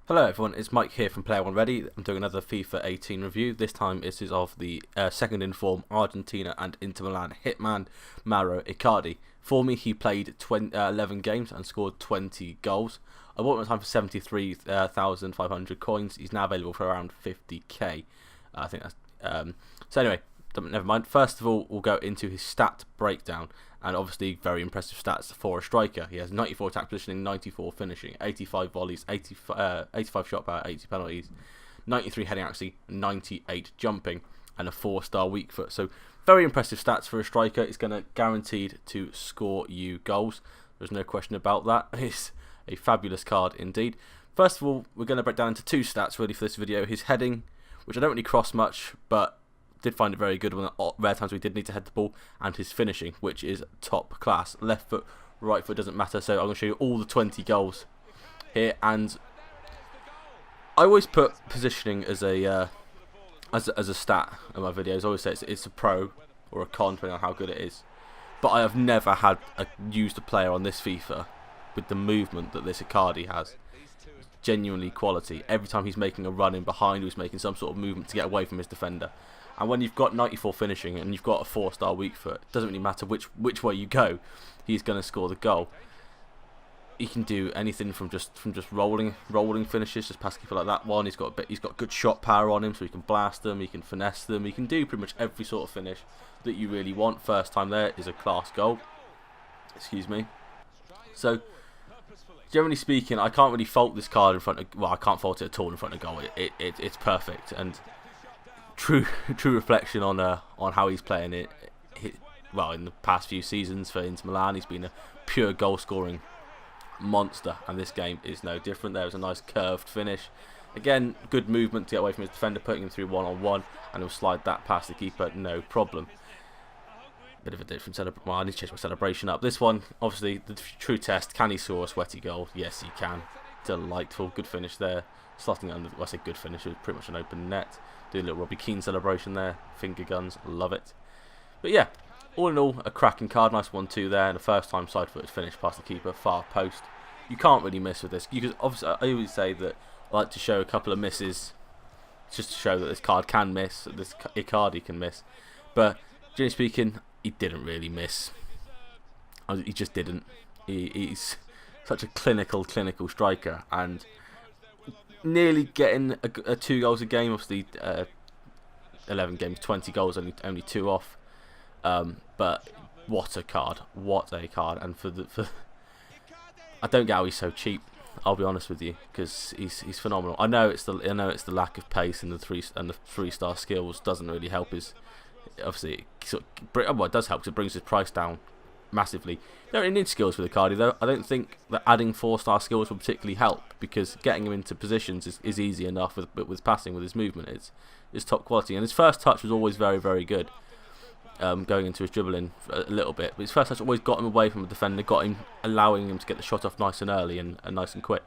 Hello everyone, it's Mike here from Player One Ready. I'm doing another FIFA 18 review. This time it is of the second in form Argentina and Inter Milan hitman Mauro Icardi. For me, he played 11 games and scored 20 goals. I bought him at the time for 73,500 coins. He's now available for around 50k. I think that's so anyway, never mind. First of all, we'll go into his stat breakdown. And obviously, very impressive stats for a striker. He has 94 attack positioning, 94 finishing, 85 volleys, 85 shot power, 80 penalties, 93 heading accuracy, 98 jumping, and a 4-star weak foot. So, very impressive stats for a striker. It's going to guaranteed to score you goals. There's no question about that. It's a fabulous card indeed. First of all, we're going to break down into two stats really for this video. His heading, which I don't really cross much, but did find it very good when rare times we did need to head the ball, and his finishing, which is top class. Left foot, right foot doesn't matter. So I'm going to show you all the 20 goals here, and I always put positioning as a stat in my videos. I always say it's a pro or a con depending on how good it is. But I have never used a player on this FIFA with the movement that this Icardi has. Genuinely quality. Every time he's making a run in behind, he's making some sort of movement to get away from his defender. And when you've got 94 finishing and you've got a 4-star weak foot, it doesn't really matter which way you go, he's going to score the goal. He can do anything from just rolling finishes, just pass keeper like that one. He's got good shot power on him, so he can blast them, he can finesse them, he can do pretty much every sort of finish that you really want. First time there is a class goal. Excuse me. So, generally speaking, I can't really fault this card in front of. Well, I can't fault it at all in front of goal. It's perfect, and true reflection on how he's playing it. Well, in the past few seasons for Inter Milan, he's been a pure goal scoring monster, and this game is no different. There was a nice curved finish. Again, good movement to get away from his defender, putting him through one-on-one, and he'll slide that past the keeper, no problem. Bit of a different celebration. Well, I need to change my celebration up. This one, obviously, the true test. Can he score a sweaty goal? Yes, he can. Delightful, good finish there. Slotting under. Well, I say good finish. It was pretty much an open net. Do a little Robbie Keane celebration there. Finger guns, love it. But yeah, all in all, a cracking card. Nice 1-2 there, and a first-time side-footed finish past the keeper, far post. You can't really miss with this. You could obviously. I always say that I like to show a couple of misses, just to show that this card can miss. This Icardi can miss, but generally speaking, he didn't really miss. He just didn't. He's such a clinical striker, and nearly getting a 2 goals a game. Obviously, 11 games, 20 goals, only 2 off. But what a card! What a card! And for I don't get how he's so cheap. I'll be honest with you, because he's phenomenal. I know it's the lack of pace and the 3-star skills doesn't really help his. Obviously, it does help because it brings his price down massively. You don't really need skills with Icardi though. I don't think that adding 4-star skills will particularly help, because getting him into positions is easy enough. With passing, with his movement, it's top quality. And his first touch was always very good. Going into his dribbling a little bit, but his first touch always got him away from the defender, allowing him to get the shot off nice and early and nice and quick.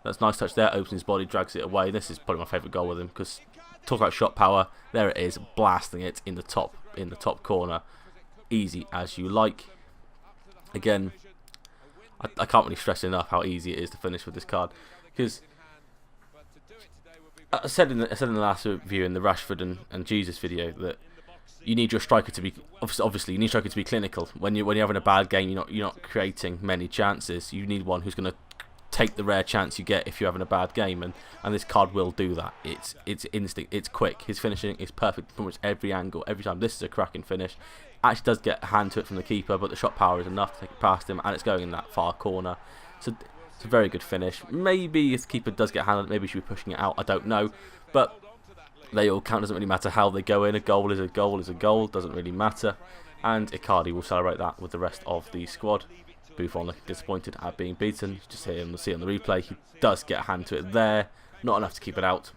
That's a nice touch there. Opens his body, drags it away. This is probably my favourite goal with him, because talk about shot power. There it is, blasting it in the top corner, easy as you like. Again, I can't really stress enough how easy it is to finish with this card, because I said in the last review, in the Rashford and Jesus video, that you need your striker to be obviously you need striker to be clinical. When you're having a bad game, you're not creating many chances. You need one who's going to take the rare chance you get if you're having a bad game, and this card will do that. It's instinct, it's quick. His finishing is perfect from pretty much every angle, every time. This is a cracking finish. Actually does get a hand to it from the keeper, but the shot power is enough to take it past him, and it's going in that far corner. So it's a very good finish. Maybe if the keeper does get a hand on it, maybe he should be pushing it out. I don't know, but they all count. Doesn't really matter how they go in. A goal is a goal is a goal. Doesn't really matter. And Icardi will celebrate that with the rest of the squad. Buffon looking disappointed at being beaten. Just see on the replay. He does get a hand to it there. Not enough to keep it out.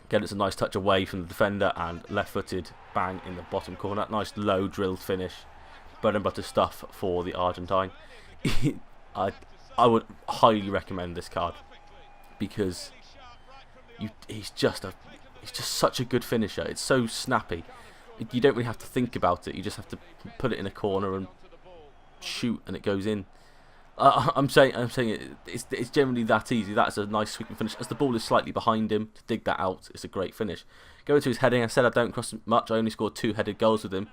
Again, it's a nice touch away from the defender, and left-footed, bang in the bottom corner. Nice low drilled finish. Bread and butter stuff for the Argentine. I would highly recommend this card, because he's just such a good finisher. It's so snappy. You don't really have to think about it. You just have to put it in a corner and shoot, and it goes in. I'm saying it's generally that easy. That's a nice sweeping finish. As the ball is slightly behind him, to dig that out, it's a great finish. Going to his heading, I said I don't cross him much. I only scored 2 headed goals with him.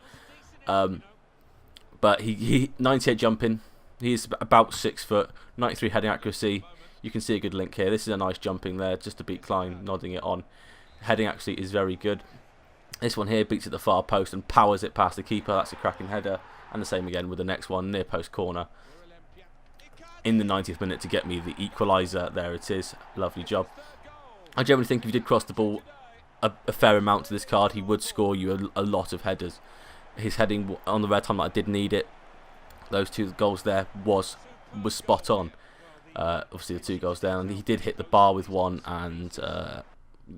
But he 98 jumping. He's about 6 foot, 93 heading accuracy. You can see a good link here. This is a nice jumping there, just to beat Klein, nodding it on. Heading accuracy is very good. This one here beats at the far post and powers it past the keeper. That's a cracking header. And the same again with the next one, near post corner. In the 90th minute to get me the equaliser. There it is. Lovely job. I generally think if you did cross the ball a fair amount to this card, he would score you a lot of headers. His heading on the red time that I did need it. Those 2 goals there was spot on. Obviously the 2 goals there, and he did hit the bar with one, and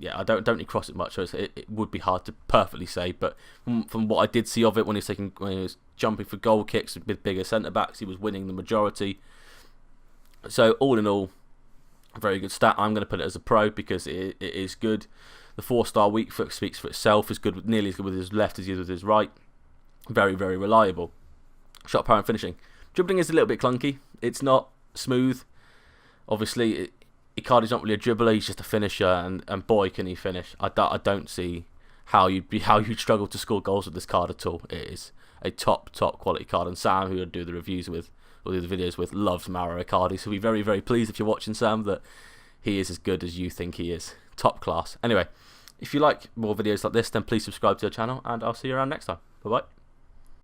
yeah, I don't really cross it much, so it would be hard to perfectly say. But from what I did see of it, when he was jumping for goal kicks with bigger centre backs, he was winning the majority. So all in all, a very good stat. I'm going to put it as a pro because it is good. The 4-star weak foot speaks for itself. Is good, nearly as good with his left as he is with his right. Very, very reliable. Shot power and finishing. Dribbling is a little bit clunky. It's not smooth. Obviously, Icardi's not really a dribbler. He's just a finisher, and boy, can he finish. I don't see how you'd struggle to score goals with this card at all. It is a top quality card. And Sam, who I do the reviews with, or do the videos with, loves Mauro Icardi. So be very, very pleased if you're watching, Sam, that he is as good as you think he is. Top class. Anyway, if you like more videos like this, then please subscribe to the channel, and I'll see you around next time. Bye bye.